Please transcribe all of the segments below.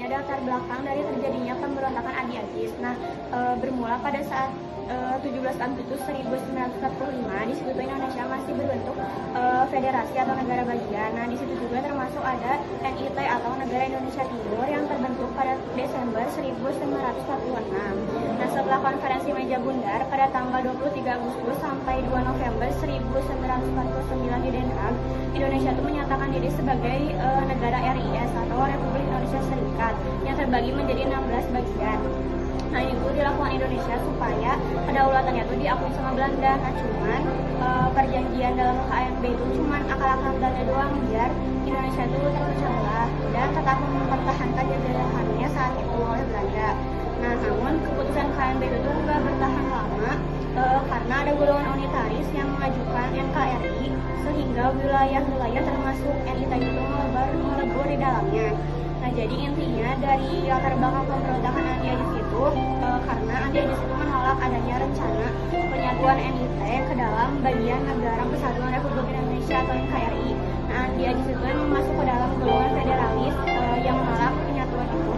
ini ada latar belakang dari terjadinya pemberontakan Andi Agis. Nah, bermula pada saat 17 Agustus 1945, di situ Indonesia masih berbentuk federasi atau negara bagian. Nah, di situ juga termasuk ada NIT atau Negara Indonesia Timur yang terbentuk pada Desember 1946. Nah, setelah konferensi meja bundar pada tanggal 23 Agustus sampai 2 November 1949 di Den Haag, Indonesia itu menyatakan diri sebagai negara RIS atau Republik Indonesia Serikat yang terbagi menjadi 16 bagian. Nah, itu dilakukan Indonesia supaya kedaulatannya itu diakui sama Belanda. Nah, cuman perjanjian dalam KMB itu cuman akal-akalan Belanda doang biar Indonesia itu terpecah belah dan tetap mempertahankan jajahannya saat itu oleh Belanda. Nah, namun keputusan KMB itu nggak bertahan lama karena ada golongan unitaris yang mengajukan NKRI sehingga wilayah-wilayah termasuk NIT itu melebur di dalamnya. Nah, jadi intinya dari latar belakang pemberontakan Andi Agis itu karena Andi Agis itu menolak adanya rencana penyatuan NIT ke dalam bagian Negara Kesatuan Republik Indonesia atau NKRI. Nah, Andi Agis itu memang masuk ke dalam golongan federalis yang menolak penyatuan itu.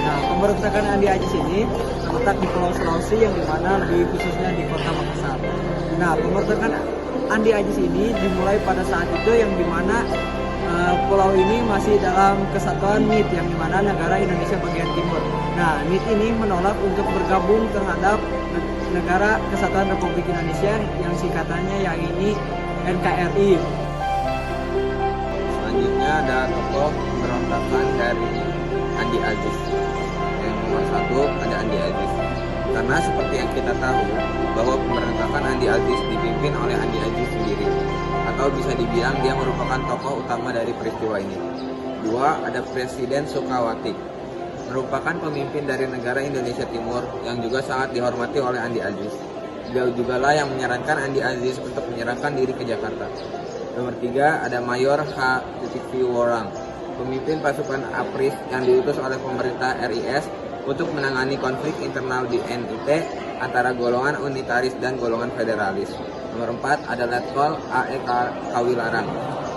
Nah, pemberontakan Andi Agis ini terletak di Pulau Sulawesi yang dimana lebih khususnya di Kota Makassar. Nah, pemberontakan Andi Agis ini dimulai pada saat itu yang dimana pulau ini masih dalam kesatuan NIT yang dimana negara Indonesia bagian timur. Nah, NIT ini menolak untuk bergabung terhadap negara Kesatuan Republik Indonesia yang singkatannya yang ini NKRI. Selanjutnya ada tokoh pemberontakan dari Andi Agis. Yang nomor 1 ada Andi Agis. Karena seperti yang kita tahu bahwa pemberontakan Andi Agis dipimpin oleh Andi Agis sendiri, atau bisa dibilang dia merupakan tokoh utama dari peristiwa ini. 2, ada Presiden Sukawati, merupakan pemimpin dari negara Indonesia Timur yang juga sangat dihormati oleh Andi Agis. Beliau juga lah yang menyarankan Andi Agis untuk menyerahkan diri ke Jakarta. Nomor 3, ada Mayor H.V. Worang, pemimpin pasukan APRIS yang diutus oleh pemerintah RIS untuk menangani konflik internal di NIT antara golongan unitaris dan golongan federalis. Nomor 4 ada Letkol A.E. Kawilarang,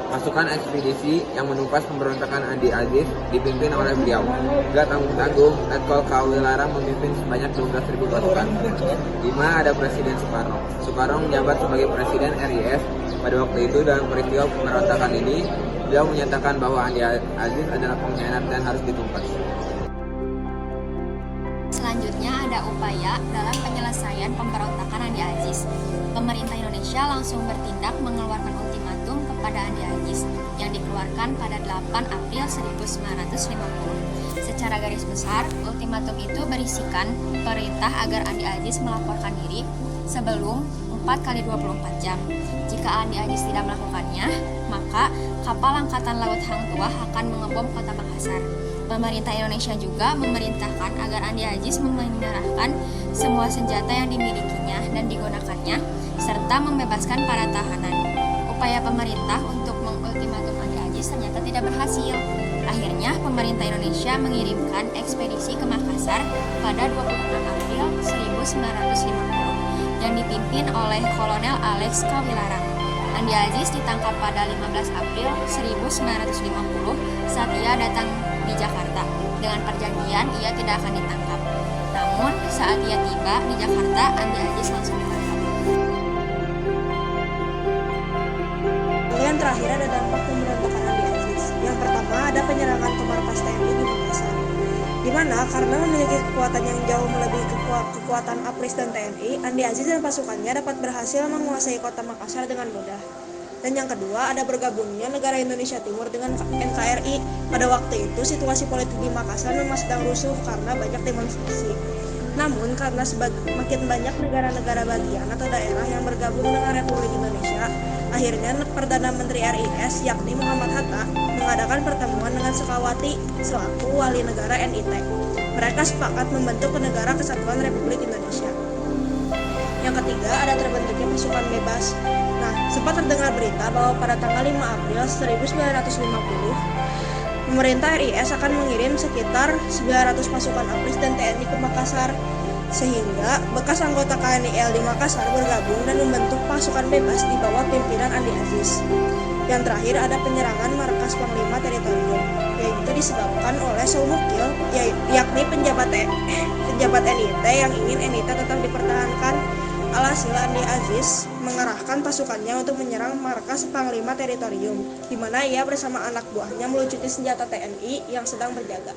pasukan ekspedisi yang menumpas pemberontakan Andi Agis dipimpin oleh beliau. Gak tanggung-tanggung, Letkol Kawilarang memimpin sebanyak 12.000 pasukan. 5 ada Presiden Soekarno. Soekarno menjabat sebagai Presiden RIS pada waktu itu. Dalam peristiwa pemberontakan ini, beliau menyatakan bahwa Andi Agis adalah pengkhianat dan harus ditumpas. Selanjutnya ada upaya dalam penyelesaian pemberontakan Andi Agis. Pemerintah Indonesia langsung bertindak mengeluarkan ultimatum kepada Andi Agis yang dikeluarkan pada 8 April 1950. Secara garis besar, ultimatum itu berisikan perintah agar Andi Agis melaporkan diri sebelum 4x24 jam. Jika Andi Agis tidak melakukannya, maka kapal Angkatan Laut Hang Tuah akan mengebom kota Makassar. Pemerintah Indonesia juga memerintahkan agar Andi Agis menyerahkan semua senjata yang dimilikinya dan digunakannya, serta membebaskan para tahanan. Upaya pemerintah untuk mengultimatum Andi Agis ternyata tidak berhasil. Akhirnya, pemerintah Indonesia mengirimkan ekspedisi ke Makassar pada 26 April 1950 yang dipimpin oleh Kolonel Alex Kawilarang. Andi Agis ditangkap pada 15 April 1950 saat ia datang di Jakarta. Dengan perjanjian ia tidak akan ditangkap. Namun saat ia tiba di Jakarta, Andi Agis langsung ditangkap. Yang terakhir ada dampak pemberontakan Andi Agis. Yang pertama ada penyerangan ke markas TNI di Makassar, di mana karena memiliki kekuatan yang jauh melebihi kekuatan APRIS dan TNI, Andi Agis dan pasukannya dapat berhasil menguasai kota Makassar dengan mudah. Dan yang kedua ada bergabungnya negara Indonesia Timur dengan NKRI. Pada waktu itu situasi politik di Makassar memang sedang rusuh karena banyak demonstrasi. Namun karena makin banyak negara-negara bagian atau daerah yang bergabung dengan Republik Indonesia, akhirnya Perdana Menteri RIS yakni Muhammad Hatta mengadakan pertemuan dengan Sukawati selaku wali negara NIT. Mereka sepakat membentuk Negara Kesatuan Republik Indonesia. Yang ketiga ada terbentuknya pasukan bebas. Nah, sempat terdengar berita bahwa pada tanggal 5 April 1950, pemerintah RIS akan mengirim sekitar 900 pasukan APRIS dan TNI ke Makassar, sehingga bekas anggota KNIL di Makassar bergabung dan membentuk pasukan bebas di bawah pimpinan Andi Agis. Yang terakhir ada penyerangan markas Panglima Teritorium, yaitu disebabkan oleh Sohukil, yakni penjabat NIT yang ingin NIT tetap dipertahankan. Alhasil Andi Aziz mengerahkan pasukannya untuk menyerang markas Panglima Teritorium, di mana ia bersama anak buahnya melucuti senjata TNI yang sedang berjaga.